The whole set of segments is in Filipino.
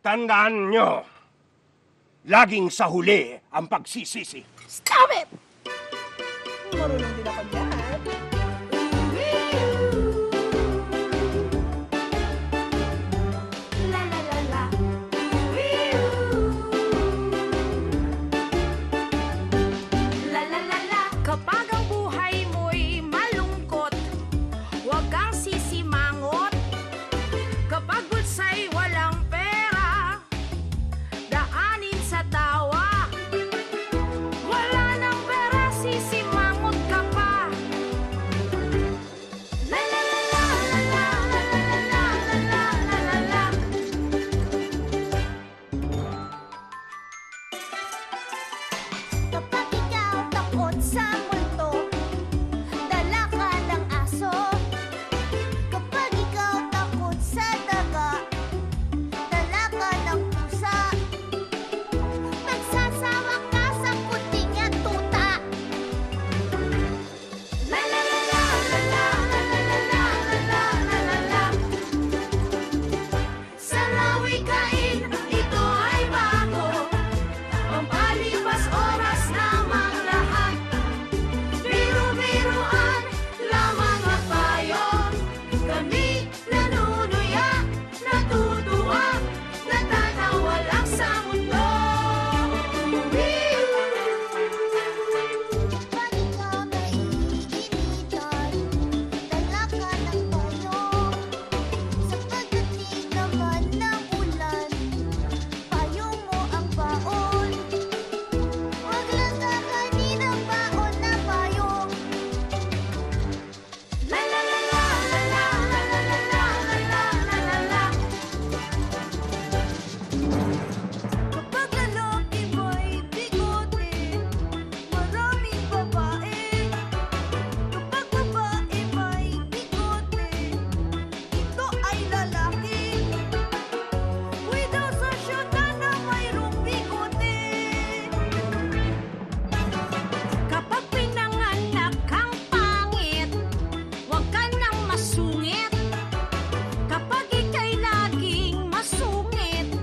Tandaan nyo, laging sa huli ang pagsisisi. Stop it! Marunong din ako dyan. La la la la. La la la la. Kapag ang buhay mo'y malungkot, huwag kang sisimangot. Kapag bulsa'y walang pera, daanin sa tawa. Wala nang pera, sisimangot ka pa. La la la la la la la la la la la la. Kapag ikaw takot sa multo, dala ka ng aso. Kapag ikaw takot sa daga, dala ka ng pusa. Nagsasawa ka sa puting at tuta. La la la la la la la la la la la la la. Sa lawikain, ito ay bago. Pampalipas oras lamang lahat. Biro-biruan lamang ang payo. Kami nanunuya, natutuwa, natatawa lang sa mundo. Kapag ikaw naiinitan, dala ka ng toyo. Sa pagdating naman ng ulan, payo mo ang baon. Huwag lang kakanin ang baon na payong. La la la la la la la la la la la la la la. Kapag lalaki may bigote, maraming babae. Kapag babae may bigote, ito ay lalaki. Uy daw sa syuta na mayroong bigote. Kapag pinanganak kang pangit, huwag ka nang masungit. Kapag ika'y laging masungit,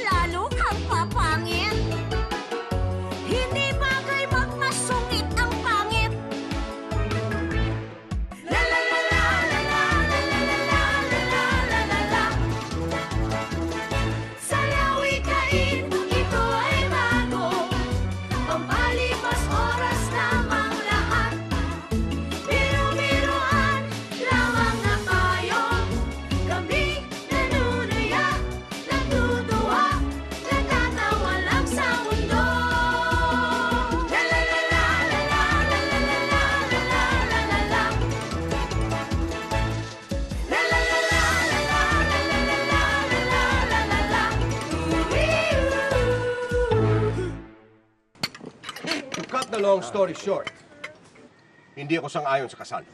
lalo kang papangit. Hindi bagay magmasungit ang pangit. La la la la la la la la la la la la la. Sa lawikain, ito ay bago. Pampalipas oras lamang lahat. Biro-biruan lamang na tayo. Kami nanunuya, natutuwa, natatawa lang sa mundo. La la la la la la la la la la la la la la. La la la la la la la la la la la la la. To cut the long story short, hindi ako sang-ayon sa kasal.